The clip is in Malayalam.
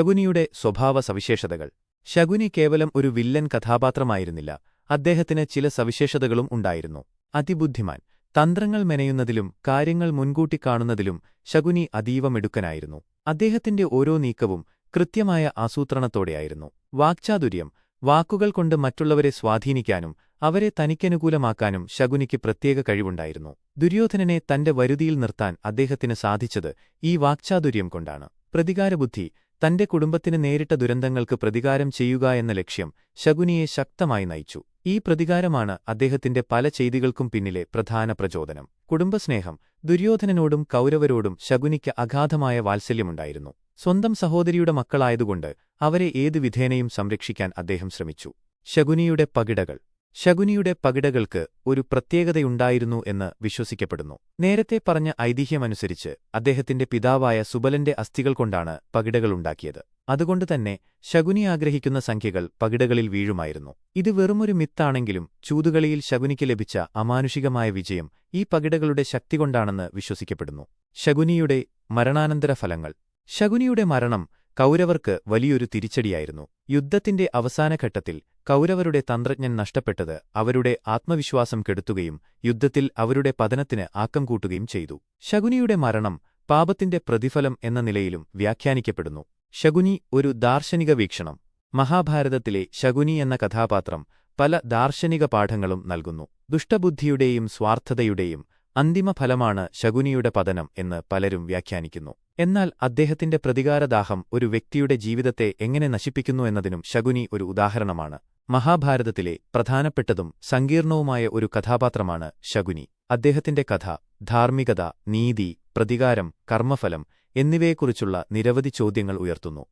ശകുനിയുടെ സ്വഭാവ സവിശേഷതകൾ. ശകുനി കേവലം ഒരു വില്ലൻ കഥാപാത്രമായിരുന്നില്ല, അദ്ദേഹത്തിന് ചില സവിശേഷതകളും ഉണ്ടായിരുന്നു. അതിബുദ്ധിമാൻ. തന്ത്രങ്ങൾ മെനയുന്നതിലും കാര്യങ്ങൾ മുൻകൂട്ടി കാണുന്നതിലും ശകുനി അതീവ മിടുക്കനായിരുന്നു. അദ്ദേഹത്തിന്റെ ഓരോ നീക്കവും കൃത്യമായ ആസൂത്രണത്തോടെയായിരുന്നു. വാക്ചാതുര്യം. വാക്കുകൾ കൊണ്ട് മറ്റുള്ളവരെ സ്വാധീനിക്കാനും അവരെ തനിക്കനുകൂലമാക്കാനും ശകുനിക്ക് പ്രത്യേക കഴിവുണ്ടായിരുന്നു. ദുര്യോധനനെ തന്റെ വരുതിയിൽ നിർത്താൻ അദ്ദേഹത്തിന് സാധിച്ചത് ഈ വാക്ചാതുര്യം കൊണ്ടാണ്. പ്രതികാരബുദ്ധി. തന്റെ കുടുംബത്തിന് നേരിട്ട ദുരന്തങ്ങൾക്ക് പ്രതികാരം ചെയ്യുക എന്ന ലക്ഷ്യം ശകുനിയെ ശക്തമായി നയിച്ചു. ഈ പ്രതികാരമാണ് അദ്ദേഹത്തിന്റെ പല ചെയ്തികൾക്കും പിന്നിലെ പ്രധാന പ്രചോദനം. കുടുംബസ്നേഹം. ദുര്യോധനനോടും കൗരവരോടും ശകുനിക്ക് അഗാധമായ വാത്സല്യമുണ്ടായിരുന്നു. സ്വന്തം സഹോദരിയുടെ മക്കളായതുകൊണ്ട് അവരെ ഏതു വിധേനയും സംരക്ഷിക്കാൻ അദ്ദേഹം ശ്രമിച്ചു. ശകുനിയുടെ പകിടകൾ. ശകുനിയുടെ പകിടകൾക്ക് ഒരു പ്രത്യേകതയുണ്ടായിരുന്നു എന്ന് വിശ്വസിക്കപ്പെടുന്നു. നേരത്തെ പറഞ്ഞ ഐതിഹ്യമനുസരിച്ച് അദ്ദേഹത്തിന്റെ പിതാവായ സുബലന്റെ അസ്ഥികൾ കൊണ്ടാണ് പകിടകളുണ്ടാക്കിയത്. അതുകൊണ്ടുതന്നെ ശകുനി ആഗ്രഹിക്കുന്ന സംഖ്യകൾ പകിടകളിൽ വീഴുമായിരുന്നു. ഇത് വെറുമൊരു മിത്താണെങ്കിലും ചൂതുകളിയിൽ ശകുനിക്ക് ലഭിച്ച അമാനുഷികമായ വിജയം ഈ പകിടകളുടെ ശക്തികൊണ്ടാണെന്ന് വിശ്വസിക്കപ്പെടുന്നു. ശകുനിയുടെ മരണാനന്തര ഫലങ്ങൾ. ശകുനിയുടെ മരണം കൗരവർക്ക് വലിയൊരു തിരിച്ചടിയായിരുന്നു. യുദ്ധത്തിന്റെ അവസാനഘട്ടത്തിൽ കൗരവരുടെ തന്ത്രജ്ഞൻ നഷ്ടപ്പെട്ടത് അവരുടെ ആത്മവിശ്വാസം കെടുത്തുകയും യുദ്ധത്തിൽ അവരുടെ പതനത്തിന് ആക്കം കൂട്ടുകയും ചെയ്തു. ശകുനിയുടെ മരണം പാപത്തിന്റെ പ്രതിഫലം എന്ന നിലയിലും വ്യാഖ്യാനിക്കപ്പെടുന്നു. ശകുനി ഒരു ദാർശനിക വീക്ഷണം. മഹാഭാരതത്തിലെ ശകുനി എന്ന കഥാപാത്രം പല ദാർശനിക പാഠങ്ങളും നൽകുന്നു. ദുഷ്ടബുദ്ധിയുടെയും സ്വാർത്ഥതയുടെയും അന്തിമഫലമാണ് ശകുനിയുടെ പതനം എന്ന് പലരും വ്യാഖ്യാനിക്കുന്നു. എന്നാൽ അദ്ദേഹത്തിന്റെ പ്രതികാരദാഹം ഒരു വ്യക്തിയുടെ ജീവിതത്തെ എങ്ങനെ നശിപ്പിക്കുന്നു എന്നതിനും ശകുനി ഒരു ഉദാഹരണമാണ്. മഹാഭാരതത്തിലെ പ്രധാനപ്പെട്ടതും സങ്കീർണവുമായ ഒരു കഥാപാത്രമാണ് ശകുനി. അദ്ദേഹത്തിന്റെ കഥ ധാർമ്മികത, നീതി, പ്രതികാരം, കർമ്മഫലം എന്നിവയെക്കുറിച്ചുള്ള നിരവധി ചോദ്യങ്ങൾ ഉയർത്തുന്നു.